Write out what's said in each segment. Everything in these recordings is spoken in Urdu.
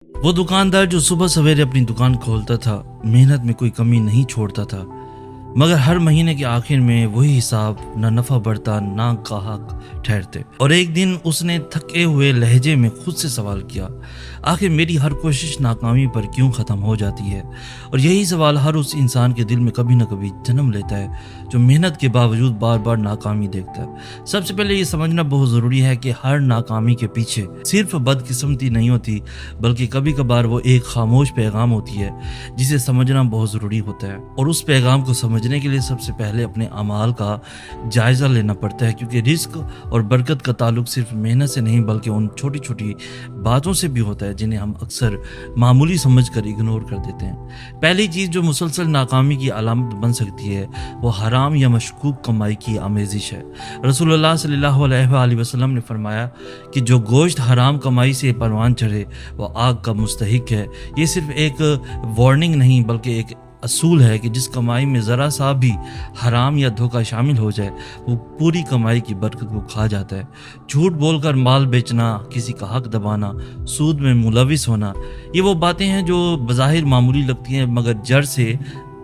وہ دکاندار جو صبح سویرے اپنی دکان کھولتا تھا، محنت میں کوئی کمی نہیں چھوڑتا تھا، مگر ہر مہینے کے آخر میں وہی حساب، نہ نفع بڑھتا نہ گاہک ٹھہرتے۔ اور ایک دن اس نے تھکے ہوئے لہجے میں خود سے سوال کیا، آخر میری ہر کوشش ناکامی پر کیوں ختم ہو جاتی ہے؟ اور یہی سوال ہر اس انسان کے دل میں کبھی نہ کبھی جنم لیتا ہے جو محنت کے باوجود بار بار ناکامی دیکھتا ہے۔ سب سے پہلے یہ سمجھنا بہت ضروری ہے کہ ہر ناکامی کے پیچھے صرف بدقسمتی نہیں ہوتی، بلکہ کبھی کبھار وہ ایک خاموش پیغام ہوتی ہے جسے سمجھنا بہت ضروری ہوتا ہے۔ اور اس پیغام کو سمجھنے کے لیے سب سے پہلے اپنے اعمال کا جائزہ لینا پڑتا ہے، کیونکہ رزق اور برکت کا تعلق صرف محنت سے نہیں بلکہ ان چھوٹی چھوٹی باتوں سے بھی ہوتا ہے جنہیں ہم اکثر معمولی سمجھ کر اگنور کر دیتے ہیں۔ پہلی چیز جو مسلسل ناکامی کی علامت بن سکتی ہے وہ حرام یا مشکوک کمائی کی آمیزش ہے۔ رسول اللہ صلی اللہ علیہ وآلہ وسلم نے فرمایا کہ جو گوشت حرام کمائی سے پروان چڑھے وہ آگ کا مستحق ہے۔ یہ صرف ایک وارننگ نہیں بلکہ ایک اصول ہے کہ جس کمائی میں ذرا سا بھی حرام یا دھوکہ شامل ہو جائے وہ پوری کمائی کی برکت کو کھا جاتا ہے۔ جھوٹ بول کر مال بیچنا، کسی کا حق دبانا، سود میں ملوث ہونا، یہ وہ باتیں ہیں جو بظاہر معمولی لگتی ہیں مگر جڑ سے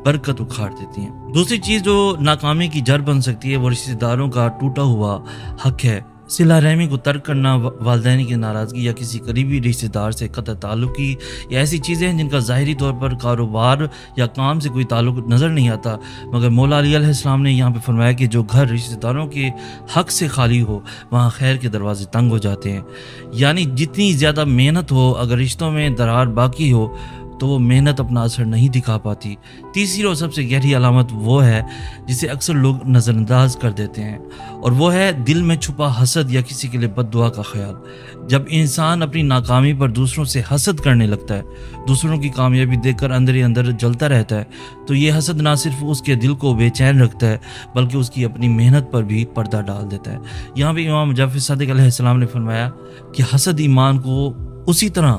برکت اکھاڑ دیتی ہیں۔ دوسری چیز جو ناکامی کی جڑ بن سکتی ہے وہ رشتہ داروں کا ٹوٹا ہوا حق ہے۔ صلہ رحمی کو ترک کرنا، والدین کی ناراضگی یا کسی قریبی رشتہ دار سے قطع تعلقی، یا ایسی چیزیں ہیں جن کا ظاہری طور پر کاروبار یا کام سے کوئی تعلق نظر نہیں آتا، مگر مولا علی علیہ السلام نے یہاں پہ فرمایا کہ جو گھر رشتہ داروں کے حق سے خالی ہو وہاں خیر کے دروازے تنگ ہو جاتے ہیں۔ یعنی جتنی زیادہ محنت ہو اگر رشتوں میں درار باقی ہو تو وہ محنت اپنا اثر نہیں دکھا پاتی۔ تیسری اور سب سے گہری علامت وہ ہے جسے اکثر لوگ نظر انداز کر دیتے ہیں، اور وہ ہے دل میں چھپا حسد یا کسی کے لیے بد دعا کا خیال۔ جب انسان اپنی ناکامی پر دوسروں سے حسد کرنے لگتا ہے، دوسروں کی کامیابی دیکھ کر اندر ہی اندر جلتا رہتا ہے، تو یہ حسد نہ صرف اس کے دل کو بے چین رکھتا ہے بلکہ اس کی اپنی محنت پر بھی پردہ ڈال دیتا ہے۔ یہاں پہ امام جعفر صادق علیہ السلام نے فرمایا کہ حسد ایمان کو اسی طرح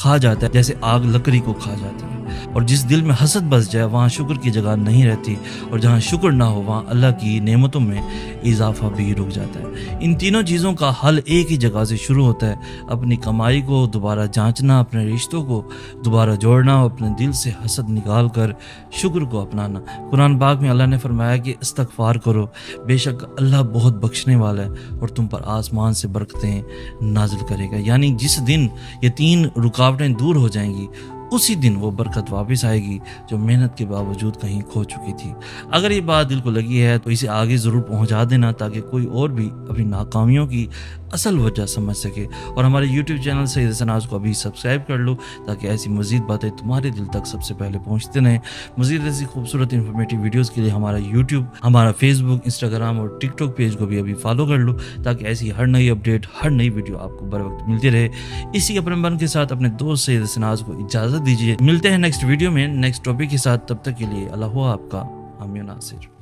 کھا جاتا ہے جیسے آگ لکڑی کو کھا جاتی ہے، اور جس دل میں حسد بس جائے وہاں شکر کی جگہ نہیں رہتی، اور جہاں شکر نہ ہو وہاں اللہ کی نعمتوں میں اضافہ بھی رک جاتا ہے۔ ان تینوں چیزوں کا حل ایک ہی جگہ سے شروع ہوتا ہے، اپنی کمائی کو دوبارہ جانچنا، اپنے رشتوں کو دوبارہ جوڑنا، اپنے دل سے حسد نکال کر شکر کو اپنانا۔ قرآن پاک میں اللہ نے فرمایا کہ استغفار کرو، بے شک اللہ بہت بخشنے والا ہے اور تم پر آسمان سے برکتیں نازل کرے گا۔ یعنی جس دن یہ تین رکاوٹیں دور ہو جائیں گی اسی دن وہ برکت واپس آئے گی جو محنت کے باوجود کہیں کھو چکی تھی۔ اگر یہ بات دل کو لگی ہے تو اسے آگے ضرور پہنچا دینا تاکہ کوئی اور بھی اپنی ناکامیوں کی اصل وجہ سمجھ سکے، اور ہمارے یوٹیوب چینل سید سناز کو ابھی سبسکرائب کر لو تاکہ ایسی مزید باتیں تمہارے دل تک سب سے پہلے پہنچتے رہیں۔ مزید ایسی خوبصورت انفارمیٹیو ویڈیوز کے لیے ہمارا یوٹیوب، ہمارا فیس بک، انسٹاگرام اور ٹک ٹاک پیج کو بھی ابھی فالو کر لو تاکہ ایسی ہر نئی اپڈیٹ، ہر نئی ویڈیو آپ کو بر وقت ملتی رہے۔ اسی اپنے من کے ساتھ اپنے دوست سید سناز کو اجازت دیجیے، ملتے ہیں نیکسٹ ویڈیو میں نیکسٹ ٹاپک کے ساتھ، تب تک کے لیے اللہ ہوا آپ کا حامی و ناصر۔